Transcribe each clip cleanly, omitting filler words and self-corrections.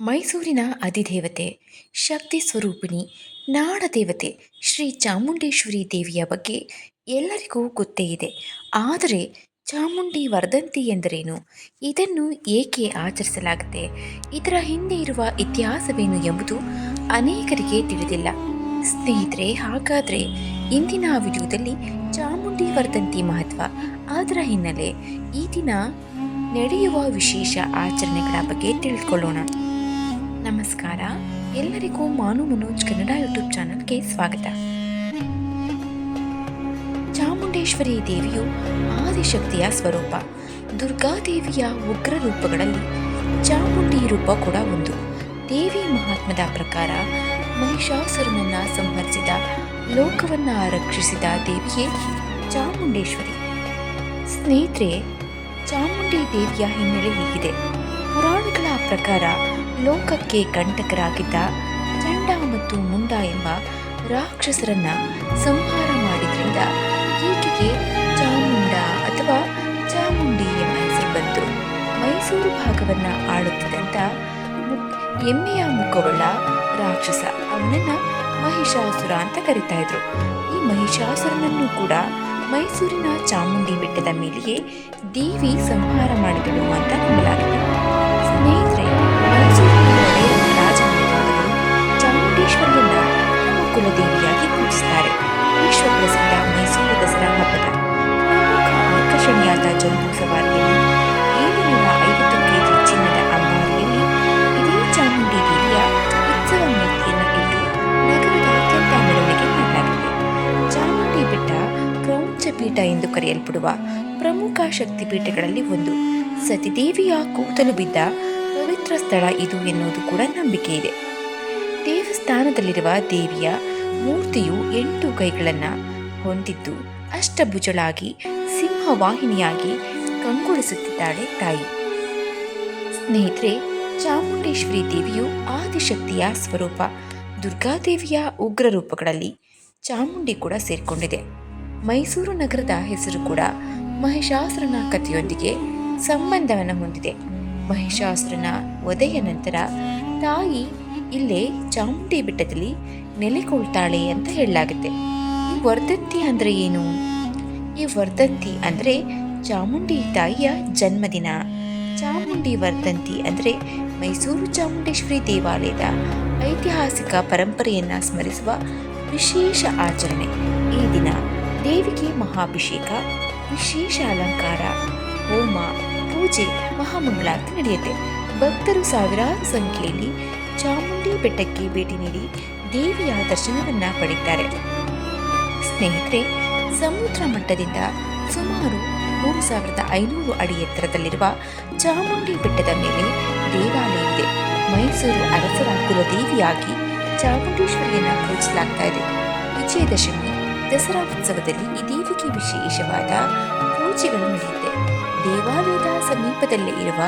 ಮೈಸೂರಿನ ಅಧಿದೇವತೆ, ಶಕ್ತಿ ಸ್ವರೂಪಿಣಿ, ನಾಡದೇವತೆ ಶ್ರೀ ಚಾಮುಂಡೇಶ್ವರಿ ದೇವಿಯ ಬಗ್ಗೆ ಎಲ್ಲರಿಗೂ ಗೊತ್ತೇ ಇದೆ. ಆದರೆ ಚಾಮುಂಡಿ ವರ್ಧಂತಿ ಎಂದರೇನು? ಇದನ್ನು ಏಕೆ ಆಚರಿಸಲಾಗುತ್ತೆ? ಇದರ ಹಿಂದೆ ಇರುವ ಇತಿಹಾಸವೇನು ಎಂಬುದು ಅನೇಕರಿಗೆ ತಿಳಿದಿಲ್ಲ. ಸ್ನೇಹಿತರೆ, ಹಾಗಾದರೆ ಇಂದಿನ ವಿಡಿಯೋದಲ್ಲಿ ಚಾಮುಂಡಿ ವರ್ಧಂತಿ ಮಹತ್ವ, ಅದರ ಹಿನ್ನೆಲೆ, ಈ ದಿನ ನಡೆಯುವ ವಿಶೇಷ ಆಚರಣೆಗಳ ಬಗ್ಗೆ ತಿಳಿದುಕೊಳ್ಳೋಣ. ನಮಸ್ಕಾರ, ಎಲ್ಲರಿಗೂ ಮಾನು ಮನೋಜ್ ಕನ್ನಡ ಯೂಟ್ಯೂಬ್ ಚಾನಲ್ಗೆ ಸ್ವಾಗತ. ಚಾಮುಂಡೇಶ್ವರಿ ದೇವಿಯು ಆದಿಶಕ್ತಿಯ ಸ್ವರೂಪ. ದುರ್ಗಾದೇವಿಯ ಉಗ್ರ ರೂಪಗಳಲ್ಲಿ ಚಾಮುಂಡಿ ರೂಪ ಕೂಡ ಒಂದು. ದೇವಿ ಮಹಾತ್ಮದ ಪ್ರಕಾರ ಮಹಿಷಾಸುರನನ್ನ ಸಂಹರಿಸಿದ, ಲೋಕವನ್ನ ರಕ್ಷಿಸಿದ ದೇವಿಯೇ ಚಾಮುಂಡೇಶ್ವರಿ. ಸ್ನೇಹಿತರೆ, ಚಾಮುಂಡಿ ದೇವಿಯ ಹಿನ್ನೆಲೆ ಹೀಗಿದೆ. ಪುರಾಣಗಳ ಪ್ರಕಾರ ಲೋಕಕ್ಕೆ ಕಂಟಕರಾಗಿದ್ದ ಚಂಡ ಮತ್ತು ಮುಂಡ ಎಂಬ ರಾಕ್ಷಸರನ್ನ ಸಂಹಾರ ಮಾಡಿದ್ರಿಂದ ಈಕೆಗೆ ಚಾಮುಂಡ ಅಥವಾ ಚಾಮುಂಡಿ ಎಂಬ ಹೆಸರು ಬಂತು. ಮೈಸೂರು ಭಾಗವನ್ನ ಆಳುತ್ತಿದ್ದಂಥ ಎಮ್ಮೆಯ ಮುಖವುಳ್ಳ ರಾಕ್ಷಸ, ಅವನನ್ನ ಮಹಿಷಾಸುರ ಅಂತ ಕರಿತಾ ಇದ್ರು. ಈ ಮಹಿಷಾಸುರನನ್ನು ಕೂಡ ಮೈಸೂರಿನ ಚಾಮುಂಡಿ ಬೆಟ್ಟದ ಮೇಲೆಯೇ ದೇವಿ ಸಂಹಾರ ಮಾಡಿದಳು ಅಂತ ನಂಬಲಾಗಿದೆ. ಸ್ನೇಹಿತರೆ, ಮೈಸೂರಿನ ಒಡೆಯರ ರಾಜಮನೆತನದವರು ಚಾಮುಂಡೇಶ್ವರಿಯನ್ನ ತಮ್ಮ ಕುಲದೇವಿಯಾಗಿ ಪೂಜಿಸುತ್ತಾರೆ. ವಿಶ್ವಪ್ರಸಿದ್ಧ ಮೈಸೂರು ದಸರಾ ಹಬ್ಬದ ಪ್ರಮುಖ ಆಕರ್ಷಣೆಯಾದ ಜಂಬೂ ಸವಾರಿಯಲ್ಲಿ 750 ಕೆಜಿ ಚಿನ್ನದ ಅಂಬಾರಿಯಲ್ಲಿ ಇದೇ ಚಾಮುಂಡಿ ದೇವಿಯ ಉತ್ಸವ ಮೂರ್ತಿಯನ್ನು ಇಟ್ಟು ನಗರದಾದ್ಯಂತ ಮೆರವಣಿಗೆ ಮಾಡಲಾಗಿದೆ. ಚಾಮುಂಡಿ ಬೆಟ್ಟ ಕ್ರೌಂಚ ಪೀಠ ಎಂದು ಕರೆಯಲ್ಪಡುವ ಪ್ರಮುಖ ಶಕ್ತಿಪೀಠಗಳಲ್ಲಿ ಒಂದು. ಸತಿದೇವಿಯ ಕೂದಲು ಬಿದ್ದ ಪವಿತ್ರ ಸ್ಥಳ ಇದು ಎನ್ನುವುದು ಕೂಡ ನಂಬಿಕೆ ಇದೆ. ದೇವಸ್ಥಾನದಲ್ಲಿರುವ ದೇವಿಯ ಮೂರ್ತಿಯು 8 ಕೈಗಳನ್ನು ಹೊಂದಿದ್ದು ಅಷ್ಟಭುಜಳಾಗಿ ಸಿಂಹವಾಹಿನಿಯಾಗಿ ಕಂಗೊಳಿಸುತ್ತಿದ್ದಾಳೆ ತಾಯಿ. ಸ್ನೇಹಿತರೆ, ಚಾಮುಂಡೇಶ್ವರಿ ದೇವಿಯು ಆದಿಶಕ್ತಿಯ ಸ್ವರೂಪ. ದುರ್ಗಾದೇವಿಯ ಉಗ್ರ ರೂಪಗಳಲ್ಲಿ ಚಾಮುಂಡಿ ಕೂಡ ಸೇರ್ಕೊಂಡಿದೆ. ಮೈಸೂರು ನಗರದ ಹೆಸರು ಕೂಡ ಮಹಿಷಾಸುರನ ಕಥೆಯೊಂದಿಗೆ ಸಂಬಂಧವನ್ನು ಹೊಂದಿದೆ. ಮಹಿಷಾಸುರನ ವಧೆಯ ನಂತರ ತಾಯಿ ಇಲ್ಲೇ ಚಾಮುಂಡಿ ಬೆಟ್ಟದಲ್ಲಿ ನೆಲೆಗೊಳ್ತಾಳೆ ಅಂತ ಹೇಳಲಾಗುತ್ತೆ. ಈ ವರ್ಧಂತಿ ಅಂದರೆ ಏನು? ಈ ವರ್ಧಂತಿ ಅಂದರೆ ಚಾಮುಂಡಿ ತಾಯಿಯ ಜನ್ಮದಿನ. ಚಾಮುಂಡಿ ವರ್ಧಂತಿ ಅಂದರೆ ಮೈಸೂರು ಚಾಮುಂಡೇಶ್ವರಿ ದೇವಾಲಯದ ಐತಿಹಾಸಿಕ ಪರಂಪರೆಯನ್ನು ಸ್ಮರಿಸುವ ವಿಶೇಷ ಆಚರಣೆ. ಈ ದಿನ ದೇವಿಗೆ ಮಹಾಭಿಷೇಕ, ವಿಶೇಷ ಅಲಂಕಾರ, ಹೋಮ, ಪೂಜೆ, ಮಹಾಮಂಗಳಾರತಿ ನಡೆಯುತ್ತೆ. ಭಕ್ತರು ಸಾವಿರಾರು ಸಂಖ್ಯೆಯಲ್ಲಿ ಚಾಮುಂಡಿ ಬೆಟ್ಟಕ್ಕೆ ಭೇಟಿ ನೀಡಿ ದೇವಿಯ ದರ್ಶನವನ್ನ ಪಡೆಯುತ್ತಾರೆ. ಸ್ನೇಹಿತರೆ, ಸಮುದ್ರ ಮಟ್ಟದಿಂದ ಸುಮಾರು 3500 ಅಡಿ ಎತ್ತರದಲ್ಲಿರುವ ಚಾಮುಂಡಿ ಬೆಟ್ಟದ ಮೇಲೆ ದೇವಾಲಯವಿದೆ. ಮೈಸೂರು ಅರಸರ ಕುಲದೇವಿಯಾಗಿ ಚಾಮುಂಡೇಶ್ವರಿಯನ್ನ ಪೂಜಿಸಲಾಗ್ತಾ ಇದೆ. ವಿಜಯದಶಮಿ ದಸರಾ ಉತ್ಸವದಲ್ಲಿ ಈ ದೇವಿಗೆ ವಿಶೇಷವಾದ ಪೂಜೆಗಳು ನಡೆಯುತ್ತೆ. ದೇವಾಲಯದ ಸಮೀಪದಲ್ಲೇ ಇರುವ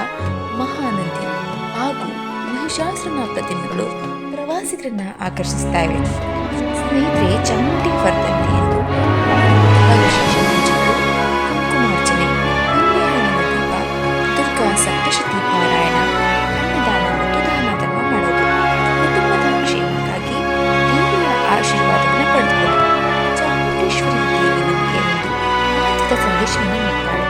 ಮಹಾನಂದಿ ಹಾಗೂ ಮಹಿಷಾಸುರನ ಪ್ರತಿಮೆಗಳು ಪ್ರವಾಸಿಗರನ್ನ ಆಕರ್ಷಿಸ್ತಾ ಇವೆ. ಸ್ನೇಹಿತರೆ, ಚಾಮುಂಡಿ ವರ್ಧಂತಿಯಂದು ವಿಶೇಷ ಪೂಜೆಗಳು, ಕುಂಕುಮಾರ್ಚನೆ, ನಿಂಬೆಹಣ್ಣಿನ ದೀಪ, ದುರ್ಗಾ ಸಪ್ತಶತಿ ಪಾರಾಯಣ, ಅನ್ನದಾನ ಮತ್ತು ದಾನ ಧರ್ಮ ಮಾಡೋದು. ಕುಟುಂಬದ ಕ್ಷೇಮಕ್ಕಾಗಿ ದೇವಿಯ ಆಶೀರ್ವಾದವನ್ನು ಪಡೆದುಕೊಳ್ಳಿ. ಚಾಮುಂಡೇಶ್ವರಿ ದೇವಿ ನಮಗೆ ಒಂದು ಮಹತ್ವದ ಸಂದೇಶವನ್ನು ನೀಡುತ್ತಾಳೆ.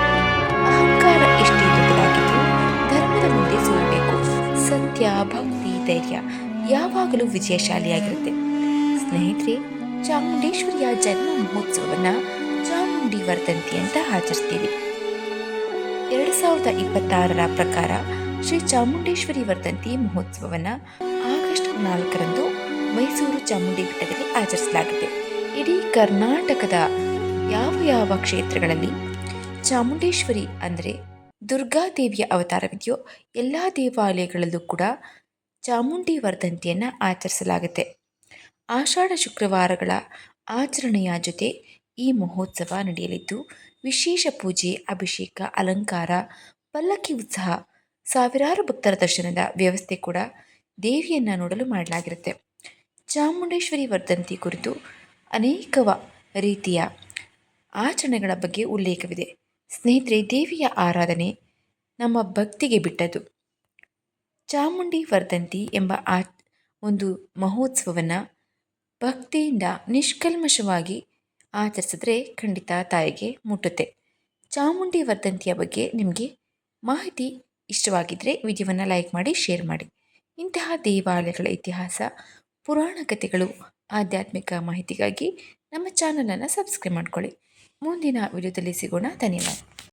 ಅಹಂಕಾರ ಎಷ್ಟೇ ದೊಡ್ಡದಾಗಿದ್ರೂ ಧರ್ಮದ ಮುಂದೆ ಸೋಲಬೇಕು. ಸತ್ಯ, ಭಕ್ತಿ, ಧೈರ್ಯ ಯಾವಾಗಲೂ ವಿಜಯಶಾಲಿಯಾಗಿರುತ್ತೆ. ಸ್ನೇಹಿತರೆ, ಚಾಮುಂಡೇಶ್ವರಿಯ ಜನ್ಮ ಮಹೋತ್ಸವವನ್ನು ಚಾಮುಂಡಿ ವರ್ಧಂತಿ ಅಂತ ಆಚರಿಸ್ತೀವಿ. 2026ರ ಪ್ರಕಾರ ಶ್ರೀ ಚಾಮುಂಡೇಶ್ವರಿ ವರ್ಧಂತಿ ಮಹೋತ್ಸವವನ್ನು ಆಗಸ್ಟ್ 4ರಂದು ಮೈಸೂರು ಚಾಮುಂಡಿ ಬೆಟ್ಟದಲ್ಲಿ ಆಚರಿಸಲಾಗುತ್ತೆ. ಇಡೀ ಕರ್ನಾಟಕದ ಯಾವ ಕ್ಷೇತ್ರಗಳಲ್ಲಿ ಚಾಮುಂಡೇಶ್ವರಿ ಅಂದರೆ ದುರ್ಗಾದೇವಿಯ ಅವತಾರವಿದೆಯೋ ಎಲ್ಲ ದೇವಾಲಯಗಳಲ್ಲೂ ಕೂಡ ಚಾಮುಂಡಿ ವರ್ಧಂತಿಯನ್ನು ಆಚರಿಸಲಾಗುತ್ತೆ. ಆಷಾಢ ಶುಕ್ರವಾರಗಳ ಆಚರಣೆಯ ಜೊತೆ ಈ ಮಹೋತ್ಸವ ನಡೆಯಲಿದ್ದು, ವಿಶೇಷ ಪೂಜೆ, ಅಭಿಷೇಕ, ಅಲಂಕಾರ, ಪಲ್ಲಕ್ಕಿ ಉತ್ಸವ, ಸಾವಿರಾರು ಭಕ್ತರ ದರ್ಶನದ ವ್ಯವಸ್ಥೆ ಕೂಡ ದೇವಿಯನ್ನು ನೋಡಲು ಮಾಡಲಾಗಿರುತ್ತೆ. ಚಾಮುಂಡೇಶ್ವರಿ ವರ್ಧಂತಿ ಕುರಿತು ಅನೇಕ ರೀತಿಯ ಆಚರಣೆಗಳ ಬಗ್ಗೆ ಉಲ್ಲೇಖವಿದೆ. ಸ್ನೇಹಿತರೆ, ದೇವಿಯ ಆರಾಧನೆ ನಮ್ಮ ಭಕ್ತಿಗೆ ಬಿಟ್ಟದ್ದು. ಚಾಮುಂಡಿ ವರ್ಧಂತಿ ಎಂಬ ಒಂದು ಮಹೋತ್ಸವವನ್ನು ಭಕ್ತಿಯಿಂದ ನಿಷ್ಕಲ್ಮಶವಾಗಿ ಆಚರಿಸಿದ್ರೆ ಖಂಡಿತ ತಾಯಿಗೆ ಮುಟ್ಟುತ್ತೆ. ಚಾಮುಂಡಿ ವರ್ಧಂತಿಯ ಬಗ್ಗೆ ನಿಮಗೆ ಮಾಹಿತಿ ಇಷ್ಟವಾಗಿದ್ದರೆ ವಿಡಿಯೋವನ್ನು ಲೈಕ್ ಮಾಡಿ, ಶೇರ್ ಮಾಡಿ. ಇಂತಹ ದೇವಾಲಯಗಳ ಇತಿಹಾಸ, ಪುರಾಣ ಕಥೆಗಳು, ಆಧ್ಯಾತ್ಮಿಕ ಮಾಹಿತಿಗಾಗಿ ನಮ್ಮ ಚಾನಲನ್ನು ಸಬ್ಸ್ಕ್ರೈಬ್ ಮಾಡ್ಕೊಳ್ಳಿ. ಮುಂದಿನ ವಿಡಿಯೋದಲ್ಲಿ ಸಿಗೋಣ. ಧನ್ಯವಾದ.